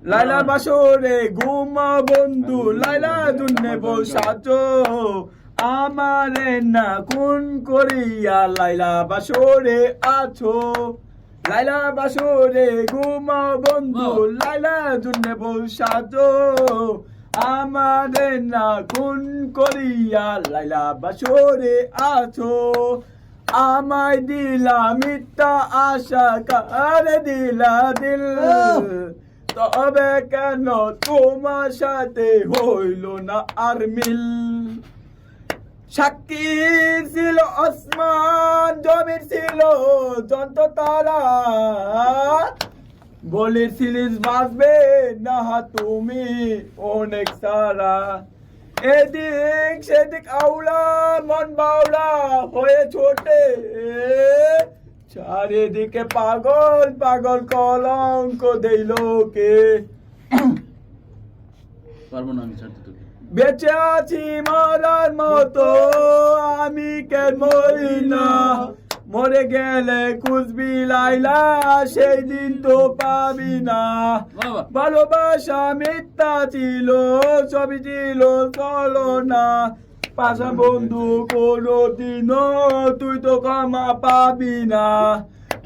লাইলা বাসরে ঘুমা বন্ধু লাইলা জুন্নে বসাতো আমারে না কোন করিয়া লাইলা বাসরে আছো লাইলা বাসরে ঘুমা বন্ধু লাইলা জুন্নে বসাতো আমারে না কোন করিয়া লাইলা বাসরে আছো আমায় দিলা মিথ্যা আশা কারে দিলা দিল তবে কেন তোমার সাথে হইল না আর মিল সাক্ষী ছিল আসমান জমির ছিল যন্ত্র তারা বলেছিলিস বাঁচবে না তুমি অনেক সারা এদিক সেদিক আউলা মন বাউলা হয়ে ছোটে চারিদিকে পাগল পাগল কলঙ্ক দেই লোকে পারবো না আমি ছাড়তে তোকে বেঁচে আছি মরার মতো আমি কেন মরি না মরে গেলে খুঁজবি লাইলা সেই দিন তো পাবি না বাবা ভালোবাসা মিথ্যা ছিল সবই ছিল চলো না পাশা বন্ধু কোনো দিনও তুই তো ক্ষমা পাবি না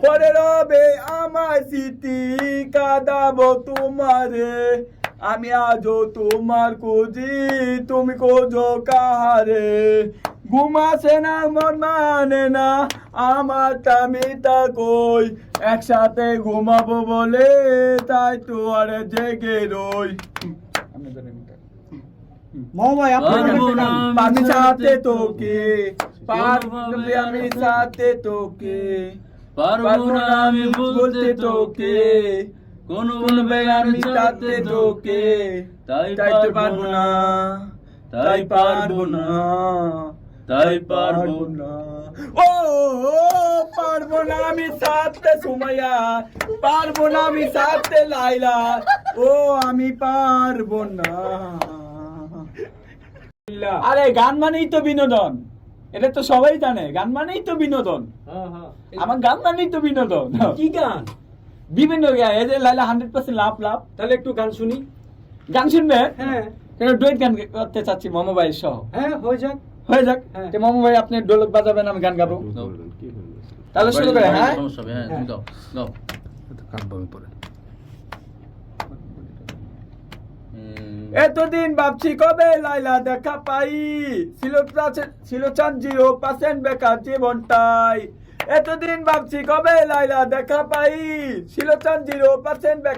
পরে রবে আমার স্মৃতি কাঁদাবো তোমারে আমি আজও তোমার খুঁজি তুমি খোঁজো কাহারে ঘুমাসে না মন মানে না আমার তামিতা কই একসাথে ঘুমাবো বলে তাই তো আরে জেগে রই ভাই আমি সাথে তোকে পারবি আমি সাথে তোকে পারবো না আমি বলতে তোকে কোন বলবে আমি সাথে তোকে তাই তাই তো পারবো না তাই পারবো না তাই পারবো না ও পারবো না আমি সাথে সুমাইয়া পারবো না আমি সাথে লাইলা ও আমি পারবো না আরে গান মানেই তো বিনোদন এটা তো সবাই জানে গান মানেই তো বিনোদন আমার গান মানেই তো বিনোদন কি গান? বিভিন্ন গান এই যে লাইলা 100% লাভ লাভ তাহলে একটু গান শুনি। গান শুনবে হ্যাঁ ডুয়েট গান করতে চাচ্ছি মামা ভাই সহ হ্যাঁ হয়ে যাক। হয়ে যাক হ্যাঁ। তো মামা ভাই আপনি ঢোলক বাজাবেন আমি গান গাবো তাহলে শুরু করে হ্যাঁ সমস্যা হবে হ্যাঁ তুমি গাও গাও এতদিন ভাবছি কবে লাইলা দেখা পাই ছিল চান 0% বেকার জীবনটাই এতদিন ভাবছি কবে লাইলা দেখা পাই ছিল চান 0% বেকার